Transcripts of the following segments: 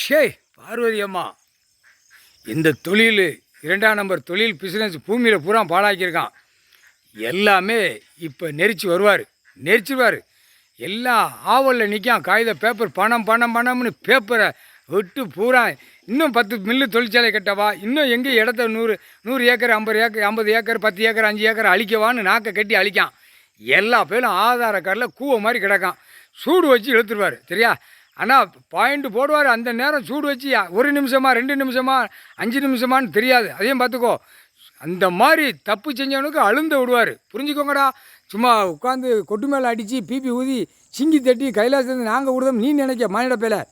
ஷே பார்வதி அம்மா, இந்த தொழில் 2ஆம் நம்பர் தொழில் பிஸ்னஸ் பூமியில் பூரா பாழாக்கியிருக்கான். எல்லாமே இப்போ நெரிச்சிடுவார். எல்லாம் ஆவலில் நிற்கான். காகித பேப்பர் பணம் பணம் பணம்னு பேப்பரை விட்டு பூரா இன்னும் 10 மில்லு தொழிற்சாலை கட்டவா, இன்னும் எங்கே இடத்த 100 ஏக்கர் 50 ஏக்கர் 10 ஏக்கர் 5 ஏக்கர் அழிக்கவான்னு நாக்கை கட்டி அழிக்கான். எல்லா பேரும் ஆதார கார்டில் கூவ மாதிரி கிடக்கான். சூடு வச்சு இழுத்துருவார் சரியா. ஆனால் பாயிண்ட் போடுவார். அந்த நேரம் சூடு வச்சு 1 நிமிஷமா 2 நிமிஷமா 5 நிமிஷமானு தெரியாது. அதையும் பார்த்துக்கோ. அந்த மாதிரி தப்பு செஞ்சவனுக்கு அழுந்த விடுவார். புரிஞ்சுக்கோங்கடா. சும்மா உட்காந்து கொட்டு மேலே அடித்து பிபி ஊதி சிங்கி தட்டி கைலாசத்துலேருந்து நாங்கள் விடுதோம் நீ நினைக்க மானிடப்பையில்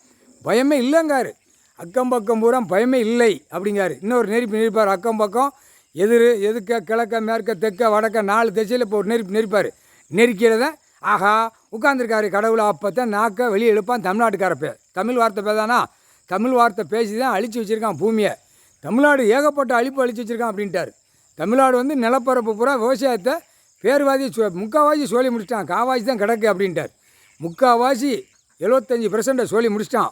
பயமே இல்லைங்காரு. அக்கம் பக்கம் பூரா பயமே இல்லை அப்படிங்காரு. இன்னொரு நெருப்பார். அக்கம் பக்கம் எதுக்க கிழக்க மேற்க தெற்க வடக்க 4 திசையில் இப்போ ஒரு நெருப்பார். நெருக்கிறத ஆஹா உட்காந்துருக்காரு கடவுளை. அப்போ தான் நாக்க வெளியே எழுப்பான் தமிழ்நாட்டுக்காரப்பே. தமிழ் வார்த்தை பேதானா? தமிழ் வார்த்தை பேசி தான் அழித்து வச்சுருக்கான் பூமியை. தமிழ்நாடு ஏகப்பட்ட அழிச்சு வச்சுருக்கான் அப்படின்ட்டார். தமிழ்நாடு வந்து நிலப்பரப்பு பூரா விவசாயத்தை பேர்வாதி முக்கால்வாசி சொல்லி முடிச்சிட்டான். காவாசி தான் கிடக்கு அப்படின்ட்டார். முக்கால்வாசி 75% சொல்லி முடிச்சிட்டான்.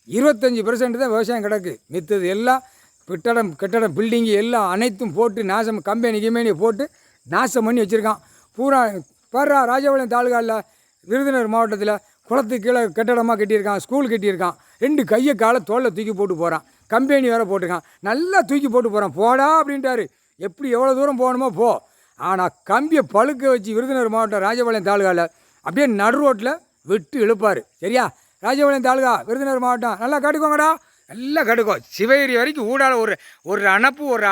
25% தான் விவசாயம் கிடக்கு. மித்தது எல்லாம் கட்டடம் பில்டிங்கு எல்லாம் அனைத்தும் போட்டு நாசம் கம்பெனி போட்டு நாசம் பண்ணி வச்சுருக்கான் பூரா. பாரா ராஜபாளையம் தாலுகாவில் விருதுநகர் மாவட்டத்தில் குளத்துக்கு கீழே கட்டடமாக கட்டியிருக்கான். ஸ்கூல் கட்டியிருக்கான். 2 கையை காலை தோளில் தூக்கி போட்டு போகிறான். கம்பெனி வேறு போட்டிருக்கான். நல்லா தூக்கி போட்டு போகிறான். போடா அப்படின்ட்டாரு. எப்படி எவ்வளோ தூரம் போகணுமோ போ. ஆனால் கம்பியை பழுக்க வச்சு விருதுநகர் மாவட்டம் ராஜபாளையம் தாலுகாவில் அப்படியே நடு ரோட்டில் விட்டு இழுப்பார் சரியா. ராஜபாளையம் தாலுகா விருதுநகர் மாவட்டம் நல்லா கட்டுக்கோங்கடா. நல்லா கட்டுக்கோ. சிவகிரி வரைக்கும் ஊடால ஒரு அணப்பு ஒரு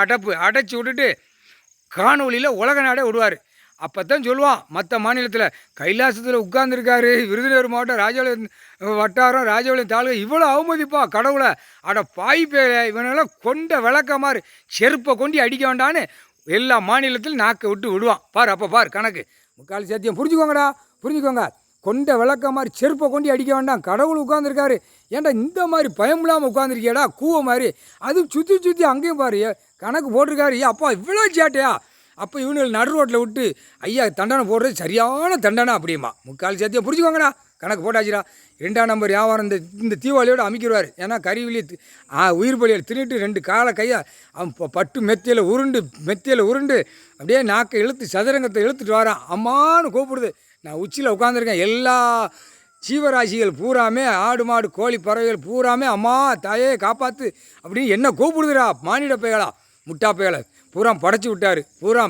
அடைச்சி விட்டுட்டு காணொலியில் உலக நாடே விடுவார். அப்போ தான் சொல்லுவான் மற்ற மாநிலத்தில் கைலாசத்தில் உட்கார்ந்துருக்காரு விருதுநகர் மாவட்டம் ராஜபாளையம் வட்டாரம் ராஜபாளையம் தாலுகா இவ்வளோ அவமதிப்பா கடவுளை. அட பாய் பேரை இவனெல்லாம் கொண்ட விளக்க மாதிரி செருப்பை கொண்டு அடிக்க வேண்டான்னு எல்லா மாநிலத்திலும் நாக்கை விட்டு விடுவான். அப்போ கணக்கு முக்கால் சத்தியம் புரிஞ்சுக்கோங்க. கொண்ட விளக்க மாதிரி செருப்பை கொண்டு அடிக்க வேண்டாம். கடவுள் உட்காந்துருக்காரு. ஏன்டா இந்த மாதிரி பயம் இல்லாமல் உட்காந்துருக்கியாடா கூவ மாதிரி. அது சுற்றி அங்கேயும் பாரு கணக்கு போட்டிருக்காரு. அப்பா இவ்வளோ சேட்டையா. அப்போ இவனுகள் நடு ரோட்டில் விட்டு ஐயா தண்டனை போடுறது சரியான தண்டனை அப்படிமா. முக்கால் சத்தியம் புரிஞ்சுக்கோங்கடா. கணக்கு போட்டாச்சுடா. 2ஆம் நம்பர் வியாபாரம் இந்த தீபாவளியோடு அமைக்கிடுவார். ஏன்னா கறிவிலி உயிர் பலியில் தின்னுட்டு 2 காலை கையை அவன் பட்டு மெத்தியில் உருண்டு அப்படியே நாக்கை சதுரங்கத்தை இழுத்துட்டு வரான். அம்மானு கூப்பிடுது. நான் உச்சியில் உட்காந்துருக்கேன். எல்லா ஜீவராசிகள் பூராமே ஆடு மாடு கோழி பறவைகள் பூராமே அம்மா தாயே காப்பாற்று அப்படின்னு என்ன கூப்பிடுதுடா. மானிட பயலா முட்டா பயலை பூரா படைச்சி விட்டார். பூரா